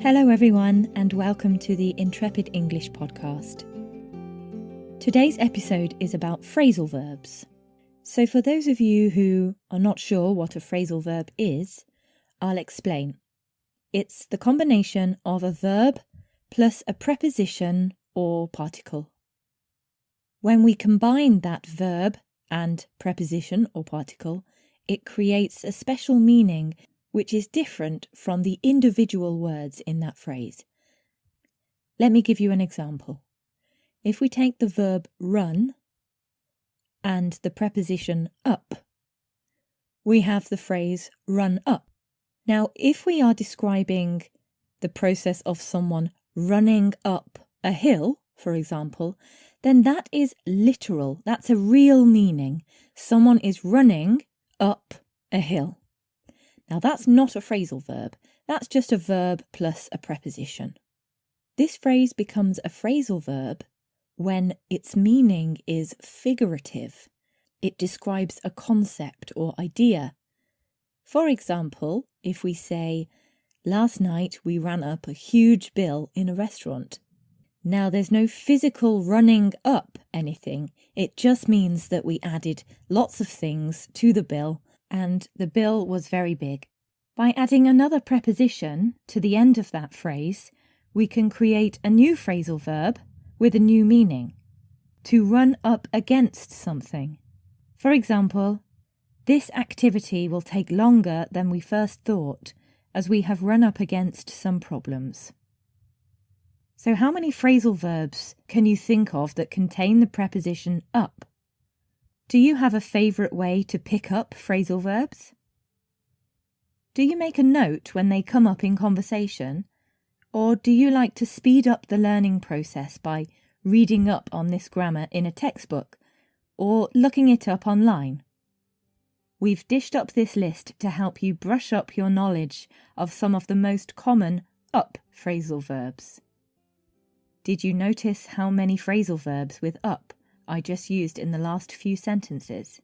Hello everyone and welcome to the Intrepid English podcast. Today's episode is about phrasal verbs. So for those of you who are not sure what a phrasal verb is, I'll explain. It's the combination of a verb plus a preposition or particle. When we combine that verb and preposition or particle, it creates a special meaning which is different from the individual words in that phrase. Let me give you an example. If we take the verb run and the preposition up, we have the phrase run up. Now, if we are describing the process of someone running up a hill, for example, then that is literal. That's a real meaning. Someone is running up a hill. Now that's not a phrasal verb, that's just a verb plus a preposition. This phrase becomes a phrasal verb when its meaning is figurative. It describes a concept or idea. For example, if we say, last night we ran up a huge bill in a restaurant. Now there's no physical running up anything, it just means that we added lots of things to the bill and the bill was very big. By adding another preposition to the end of that phrase, we can create a new phrasal verb with a new meaning. To run up against something. For example, this activity will take longer than we first thought, as we have run up against some problems. So how many phrasal verbs can you think of that contain the preposition up? Do you have a favourite way to pick up phrasal verbs? Do you make a note when they come up in conversation? Or do you like to speed up the learning process by reading up on this grammar in a textbook or looking it up online? We've dished up this list to help you brush up your knowledge of some of the most common up phrasal verbs. Did you notice how many phrasal verbs with up I just used in the last few sentences?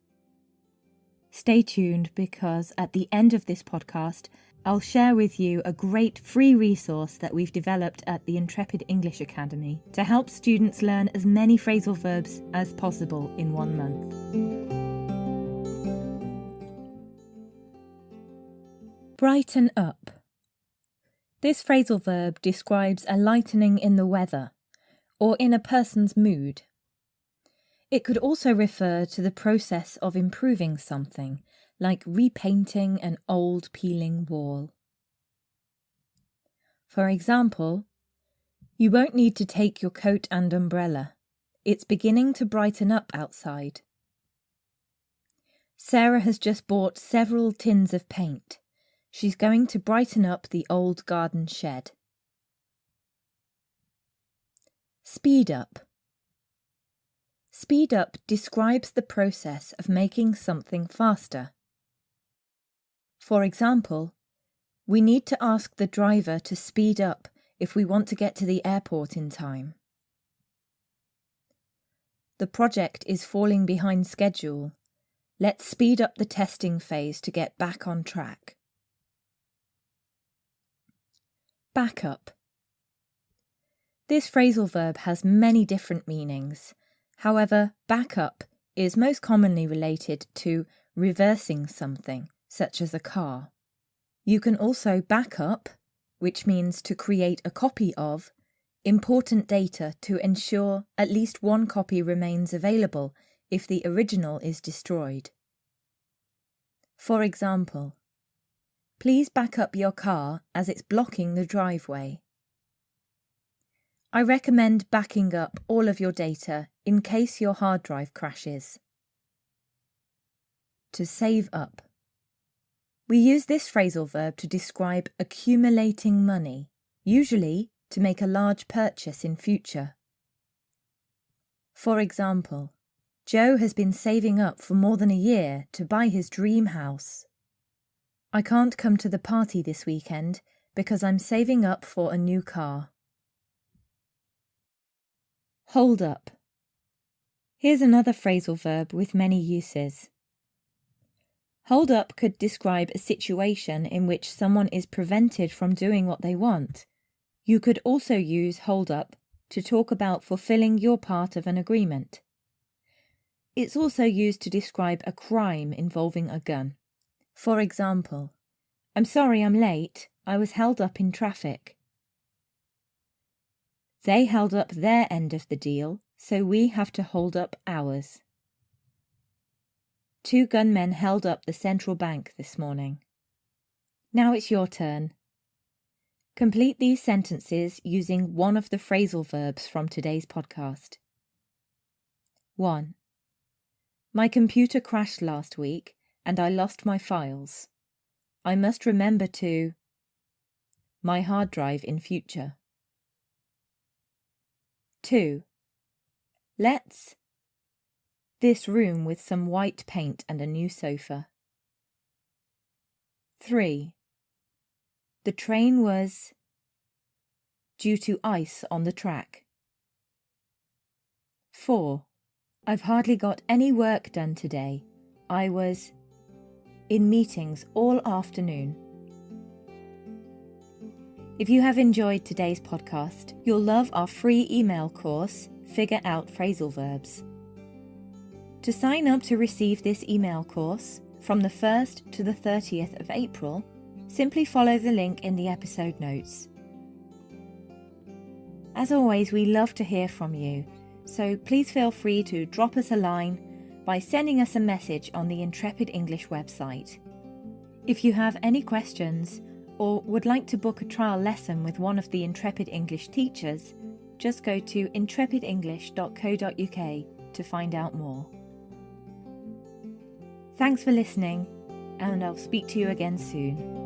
Stay tuned because at the end of this podcast, I'll share with you a great free resource that we've developed at the Intrepid English Academy to help students learn as many phrasal verbs as possible in 1 month. Brighten up. This phrasal verb describes a lightening in the weather or in a person's mood. It could also refer to the process of improving something, like repainting an old peeling wall. For example, you won't need to take your coat and umbrella. It's beginning to brighten up outside. Sarah has just bought several tins of paint. She's going to brighten up the old garden shed. Speed up. Speed up describes the process of making something faster. For example, we need to ask the driver to speed up if we want to get to the airport in time. The project is falling behind schedule. Let's speed up the testing phase to get back on track. Back up. This phrasal verb has many different meanings. However, back up is most commonly related to reversing something, such as a car. You can also back up, which means to create a copy of, important data to ensure at least one copy remains available if the original is destroyed. For example, please back up your car as it's blocking the driveway. I recommend backing up all of your data in case your hard drive crashes. To save up. We use this phrasal verb to describe accumulating money, usually to make a large purchase in future. For example, Joe has been saving up for more than a year to buy his dream house. I can't come to the party this weekend because I'm saving up for a new car. Hold up. Here's another phrasal verb with many uses. Hold up could describe a situation in which someone is prevented from doing what they want, You could also use hold up to talk about fulfilling your part of an agreement. It's also used to describe a crime involving a gun. For example, I'm sorry I'm late, I was held up in traffic. They held up their end of the deal, so we have to hold up ours. 2 gunmen held up the central bank this morning. Now it's your turn. Complete these sentences using one of the phrasal verbs from today's podcast. 1. My computer crashed last week and I lost my files. I must remember to my hard drive in future. 2. Let's this room with some white paint and a new sofa. 3. The train was due to ice on the track. 4. I've hardly got any work done today. I was in meetings all afternoon. If you have enjoyed today's podcast, you'll love our free email course, Figure Out Phrasal Verbs. To sign up to receive this email course from the 1st to the 30th of April, simply follow the link in the episode notes. As always, we love to hear from you, so please feel free to drop us a line by sending us a message on the Intrepid English website. If you have any questions or would like to book a trial lesson with one of the Intrepid English teachers, just go to intrepidenglish.co.uk to find out more. Thanks for listening, and I'll speak to you again soon.